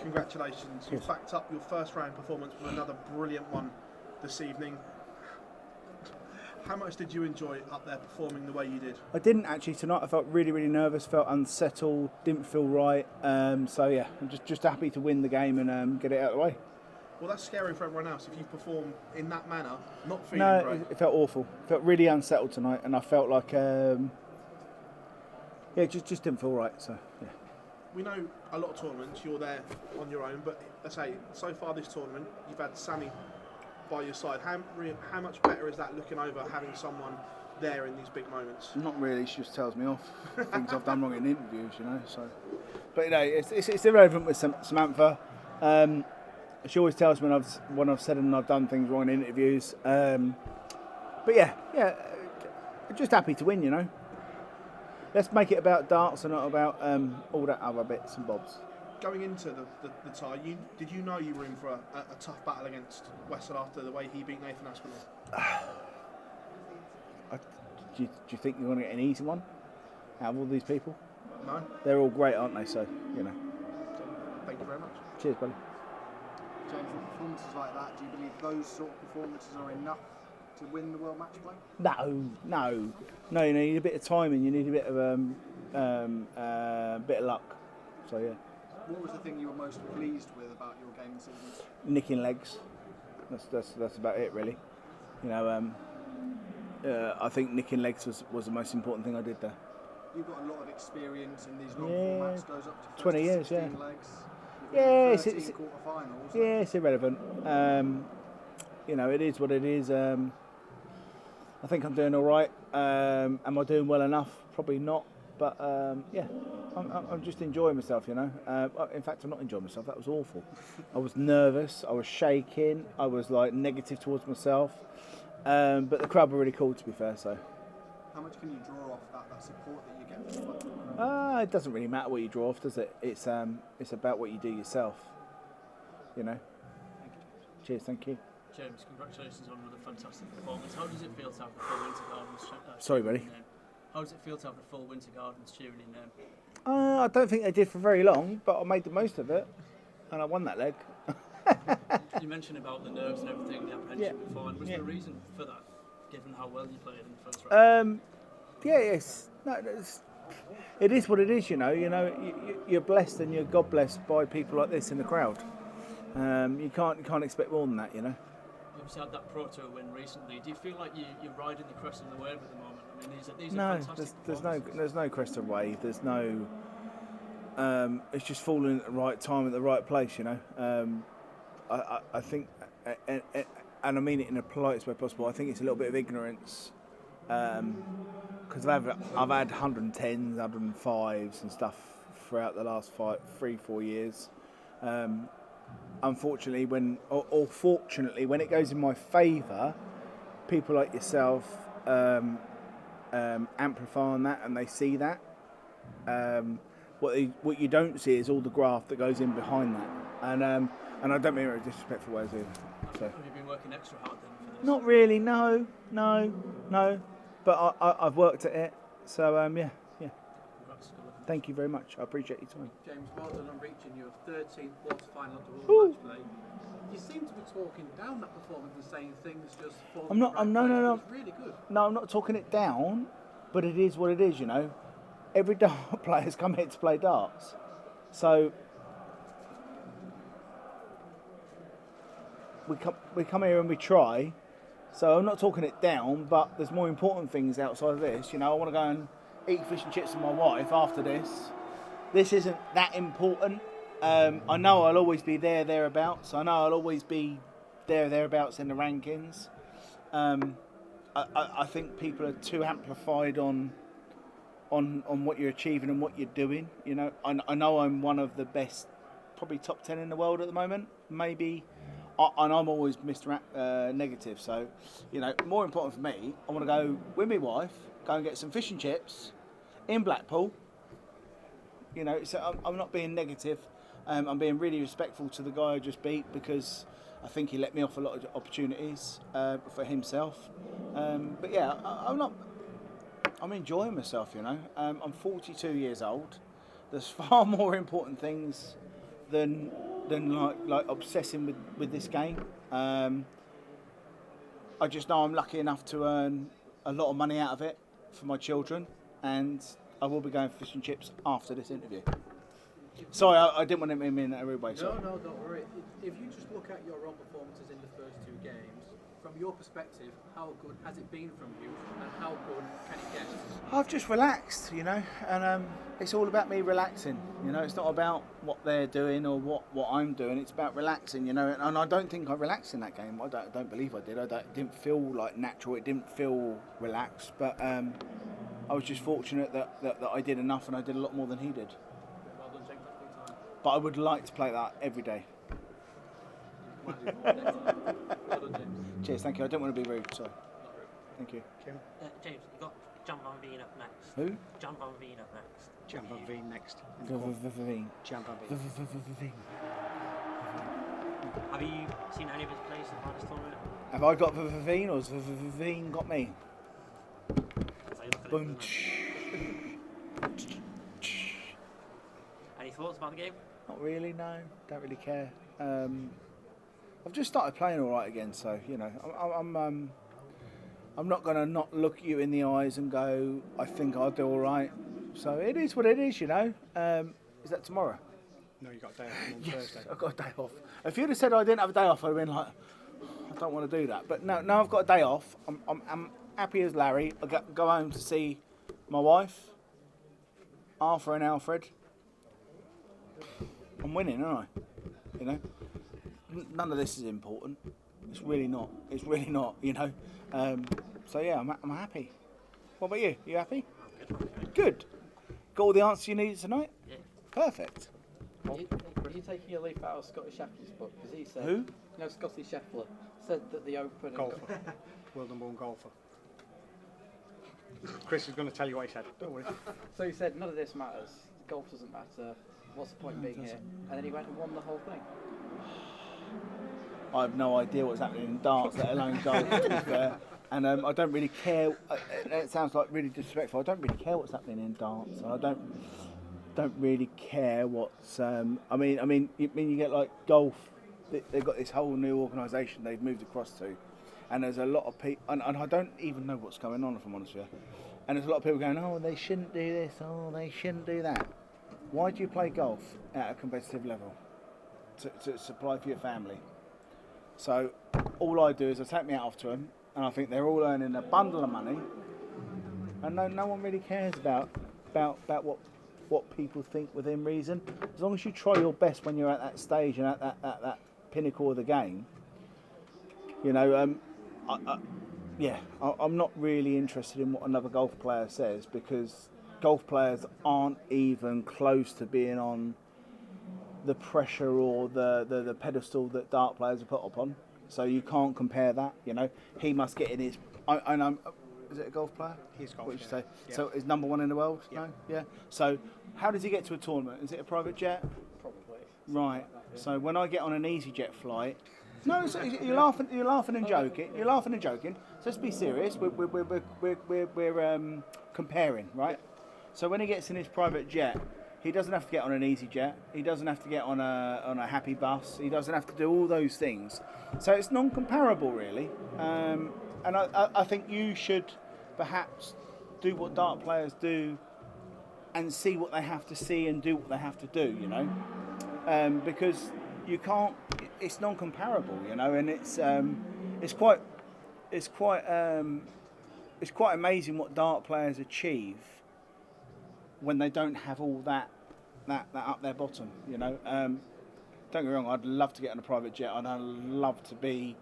Congratulations. You've backed up your first round performance with another brilliant one this evening. How much did you enjoy up there performing the way you did? I didn't actually tonight. I felt really, really nervous, felt unsettled, didn't feel right. So yeah, I'm just happy to win the game and get it out of the way. Well, that's scary for everyone else if you perform in that manner, not feeling great. It felt awful. Felt really unsettled tonight, and I felt like just didn't feel right. So yeah. We know a lot of tournaments you're there on your own, but let's say so far this tournament you've had Sammy by your side. How much better is that looking over having someone there in these big moments? Not really. She just tells me off things I've done wrong in interviews, you know. So, but you know, it's irrelevant with Samantha. She always tells me when I've said and I've done things wrong in interviews. But yeah, just happy to win, you know. Let's make it about darts and not about all that other bits and bobs. Going into the tie, did you know you were in for a tough battle against Wessel after the way he beat Nathan Aspinall? Do you think you're going to get an easy one out of all these people? No. They're all great, aren't they? So, you know. Thank you very much. Cheers, buddy. James, performances like that, do you believe those sort of performances are enough to win the World Matchplay? No. You need a bit of timing. You need a bit of luck. So yeah. What was the thing you were most pleased with about your game this evening? Nicking legs. That's about it, really. You know, I think nicking legs was the most important thing I did there. You've got a lot of experience in these long formats. Goes up to 20 years, 16 legs. Yeah, it's quarterfinals. Yeah, it's irrelevant. You know, it is what it is. I think I'm doing all right. Am I doing well enough? Probably not. But yeah, I'm just enjoying myself, you know. In fact, I'm not enjoying myself. That was awful. I was nervous. I was shaking. I was like negative towards myself. But the crowd were really cool, to be fair. So. How much can you draw off that support that you get from the club? It doesn't really matter what you draw off, does it? It's about what you do yourself. You know. Thank you. Cheers. Thank you. James, congratulations on another fantastic performance. How does it feel to have the full Winter Gardens? Sorry, buddy. How does it feel to have the full Winter Gardens cheering in name? I don't think they did for very long, but I made the most of it, and I won that leg. You mentioned about the nerves and everything, the apprehension before, and was there a reason for that, given how well you played in the first round? It is what it is, you know. You're blessed and you're God blessed by people like this in the crowd. You can't expect more than that, you know. You obviously had that Pro Tour win recently. Do you feel like you're riding the crest of the wave at the moment? I mean, these are fantastic. There's no crest of wave. There's no. It's just falling at the right time at the right place, you know. I think, and I mean it in the politest way possible. I think it's a little bit of ignorance, because I've had 110s, 105s and stuff throughout the last 3-4 years. Unfortunately, or fortunately, when it goes in my favour, people like yourself amplify on that, and they see that. What you don't see is all the graft that goes in behind that, and I don't mean it in a disrespectful way either. So. Have you been working extra hard then for this? Not really, no. But I've worked at it, so yeah. Congrats. Thank you very much. I appreciate your time. James, well done on reaching your 13th quarter-final of the World Matchplay. You seem to be talking down that performance and saying things just fall. I'm not. No. It's really good. No, I'm not talking it down, but it is what it is. You know, every dart player's come here to play darts, so we come here and we try. So I'm not talking it down, but there's more important things outside of this. You know, I want to go and eat fish and chips with my wife after this. This isn't that important. I know I'll always be thereabouts. I know I'll always be thereabouts in the rankings. I think people are too amplified on what you're achieving and what you're doing. You know, I know I'm one of the best, probably top 10 in the world at the moment, maybe. And I'm always Mr. Negative. So, you know, more important for me, I want to go with my wife, go and get some fish and chips in Blackpool. You know, so I'm not being negative. I'm being really respectful to the guy I just beat, because I think he let me off a lot of opportunities for himself. But yeah, I'm enjoying myself, you know. I'm 42 years old. There's far more important things than than like obsessing with this game. I just know I'm lucky enough to earn a lot of money out of it for my children, and I will be going for fish and chips after this interview. Sorry, I didn't want to mean in a rude way. No, don't worry. If you just look at your own performances in the first 2 games, from your perspective, how good has it been from you, and how good can it get? I've just relaxed, you know, and it's all about me relaxing. You know, it's not about what they're doing or what I'm doing. It's about relaxing, you know. And I don't think I relaxed in that game. I don't believe I did. It didn't feel like natural. It didn't feel relaxed. But I was just fortunate that I did enough, and I did a lot more than he did. Well done, James. That's big time. But I would like to play that every day. Well done, James. Cheers, thank you. I don't want to be rude, sorry. Not rude. Thank you. James, you got John Van Veen up next. Who? John Van Veen up next. Jan van Veen next. Vavavaveen. Jan van Veen. Vavavaveen. Have you seen any of his plays so far this tournament? Have I got Vavavaveen or has Vavavaveen got me? So you're looking Boom. at it. Any thoughts about the game? Not really, no. Don't really care. I've just started playing all right again, so you know, I'm not going to not look at you in the eyes and go, I think I'll do all right. So it is what it is, you know. Is that tomorrow? No, you got a day off on Yes, Thursday. I've got a day off. If you'd have said I didn't have a day off, I'd have been like, I don't want to do that. But no, I've got a day off. I'm happy as Larry. I go home to see my wife, Arthur and Alfred. I'm winning, aren't I? You know, none of this is important. It's really not. It's really not. You know. So yeah, I'm happy. What about you? You happy? Good. Got all the answers you needed tonight? Yeah. Perfect. Are you taking your leaf out of Scotty Scheffler's book? Because he said, Who? you know, Scotty Scheffler said that the Open. Golfer. World #1 golfer. Chris is going to tell you what he said. Don't worry. So he said, none of this matters. Golf doesn't matter. What's the point being here? And then he went and won the whole thing. I have no idea what's happening in darts, let alone golf, to be fair. And I don't really care. It sounds like really disrespectful. I don't really care what's happening in darts. And I don't really care what's. I mean, you get like golf. They've got this whole new organisation they've moved across to, and there's a lot of people. And I don't even know what's going on, if I'm honest with you. And there's a lot of people going, oh, they shouldn't do this. Oh, they shouldn't do that. Why do you play golf at a competitive level? To supply for your family. So all I do is I take me out off to them, and I think they're all earning a bundle of money, and no one really cares about what people think within reason. As long as you try your best when you're at that stage and at that pinnacle of the game, you know. I'm not really interested in what another golf player says, because golf players aren't even close to being on the pressure or the pedestal that dart players are put upon. So you can't compare that, you know. He must get in his... is it a golf player? He's golf, What did you yeah. say? Yeah. So is #1 in the world? Yeah. No? Yeah. So how does he get to a tournament? Is it a private jet? Probably. Right. So when I get on an EasyJet flight... No, you're laughing and joking. You're laughing and joking. So let's be serious. We're comparing, right? So when he gets in his private jet, he doesn't have to get on an EasyJet. He doesn't have to get on a happy bus. He doesn't have to do all those things. So it's non-comparable, really. And I think you should perhaps do what dart players do and see what they have to see and do what they have to do, you know, because you can't. It's non-comparable, you know, and it's quite amazing what dart players achieve when they don't have all that up their bottom, you know. Don't get me wrong, I'd love to get on a private jet. I'd love to be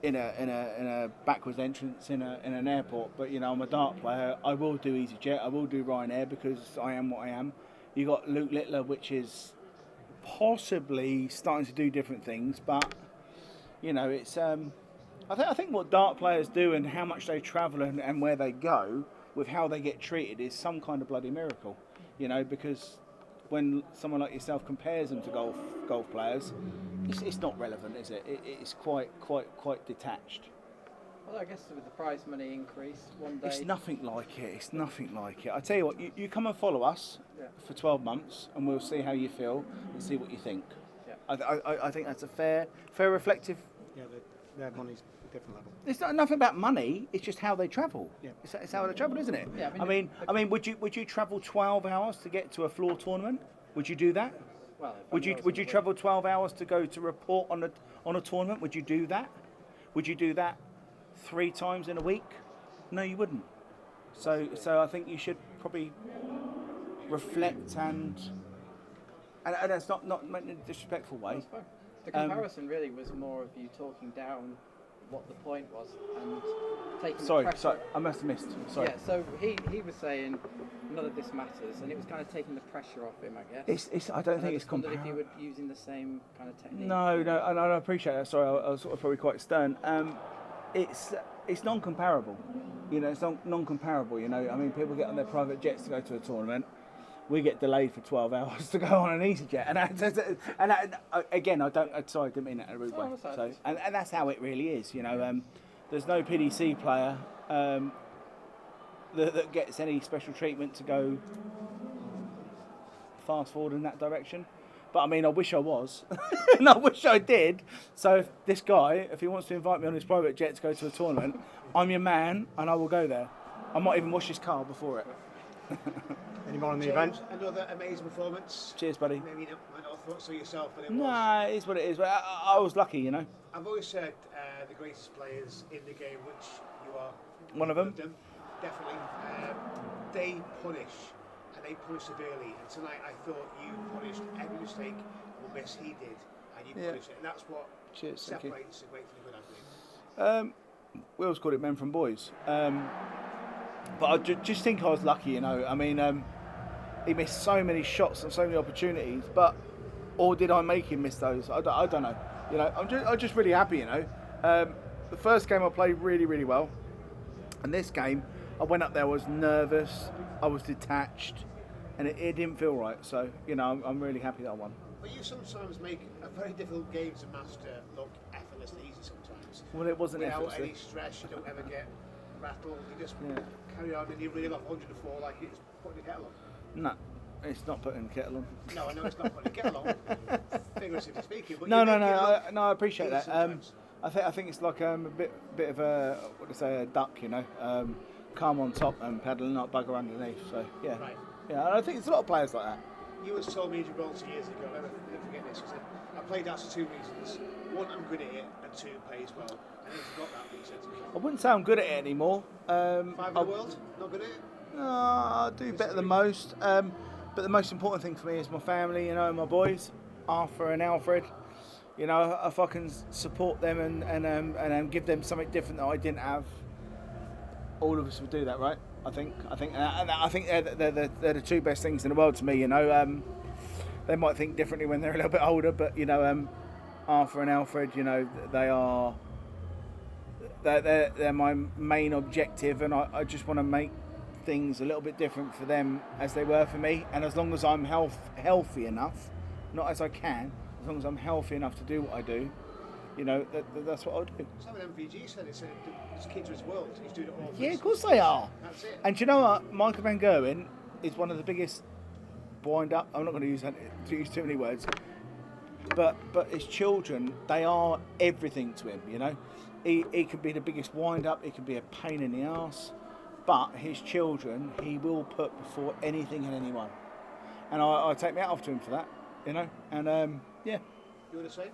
in a backwards entrance in an airport. But you know, I'm a dart player. I will do EasyJet. I will do Ryanair because I am what I am. You got Luke Littler, which is possibly starting to do different things, but you know, it's. I think what dart players do and how much they travel and where they go with how they get treated is some kind of bloody miracle, you know, because when someone like yourself compares them to golf players, it's not relevant, is it? It's quite detached. Well, I guess with the prize money increase one day. It's nothing like it. It's nothing like it. I tell you what, you come and follow us Yeah. for 12 months, and we'll see how you feel and see what you think. Yeah. I think that's a fair reflective. Yeah, their money's a different level. It's not nothing about money. It's just how they travel. Yeah. It's how they travel, isn't it? Yeah, I mean, would you travel 12 hours to get to a floor tournament? Would you do that? Well, if Would I you know I was would you gonna travel 12 hours to go to report on a tournament? Would you do that? Would you do that 3 times in a week? No, you wouldn't. So I think you should probably reflect and that's not meant in a disrespectful way. That's fine. The comparison really was more of you talking down what the point was and taking the pressure. Sorry, I must have missed. Sorry. Yeah, so he was saying none of this matters, and it was kind of taking the pressure off him, I guess. I don't And think I it's just wondered if comparable. you were using the same kind of technique. No, and I appreciate that. Sorry, I was sort of probably quite stern. It's non-comparable. You know, it's non-comparable. You know, I mean, people get on their private jets to go to a tournament. We get delayed for 12 hours to go on an EasyJet, and again, I don't. Sorry, I didn't mean that in a rude way. that's fine. So, and that's how it really is. You know, there's no PDC player that gets any special treatment to go fast forward in that direction. But I mean, I wish I was, and I wish I did. So if this guy, if he wants to invite me on his private jet to go to a tournament, I'm your man, and I will go there. I might even wash his car before it. Any more on the James, event? another amazing performance. Cheers, buddy. Maybe you might not have thought so yourself, but it was. Nah, it is what it is. But I was lucky, you know. I've always said the greatest players in the game, which you are One of them. Definitely. They punish, and they punish severely. And tonight I thought you punished every mistake or miss he did, and you punished it. And that's what Cheers, thank you. separates a great from a good, I believe. Will's called it men from boys. But I just think I was lucky, you know. I mean, he missed so many shots and so many opportunities, or did I make him miss those? I don't know. You know, I'm just really happy, you know. The first game I played really, really well. And this game, I went up there, I was nervous, I was detached, and it didn't feel right. So, you know, I'm really happy that I won. But you sometimes make a very difficult game to master look effortlessly easy sometimes. Well, it wasn't Without effortlessly. any stress, you don't ever get rattled. You just Yeah. carry on and you reel off 104 like it's putting the kettle on. No, it's not putting the kettle on. No, I know it's not putting the kettle on, figuratively speaking. But No, you no, make it look I appreciate easy that. sometimes. I think it's like a bit of a what do I say, a duck, you know, calm on top and paddling up bugger underneath. So yeah, Right. yeah. And I think there's a lot of players like that. You once told me in Gibraltar years ago, I'll never forget this, you said, I played darts for 2 reasons. One, I'm good at it, and 2, plays well. I never forgot that, you said to me. I wouldn't say I'm good at it anymore. 5 in the world, not good at it? No, I do better than most. But the most important thing for me is my family, you know, my boys, Arthur and Alfred. You know, if I can support them and give them something different that I didn't have, all of us would do that, right? I think they're the 2 best things in the world to me. You know, they might think differently when they're a little bit older, but you know, Arthur and Alfred, you know, they're my main objective, and I just want to make things a little bit different for them as they were for me. And as long as I'm healthy enough, not as I can, as long as I'm healthy enough to do what I do, you know, that's what I'll do. Some of MVG said it's key to his world. He's doing it all. Yeah, of course they are. That's it. And do you know what? Michael Van Gerwen is one of the biggest wind-up. I'm not going to use too many words, but his children, they are everything to him. You know, he can be the biggest wind-up. He can be a pain in the arse, but his children, he will put before anything and anyone. And I take my hat off to him for that. You know, and yeah. You want to say?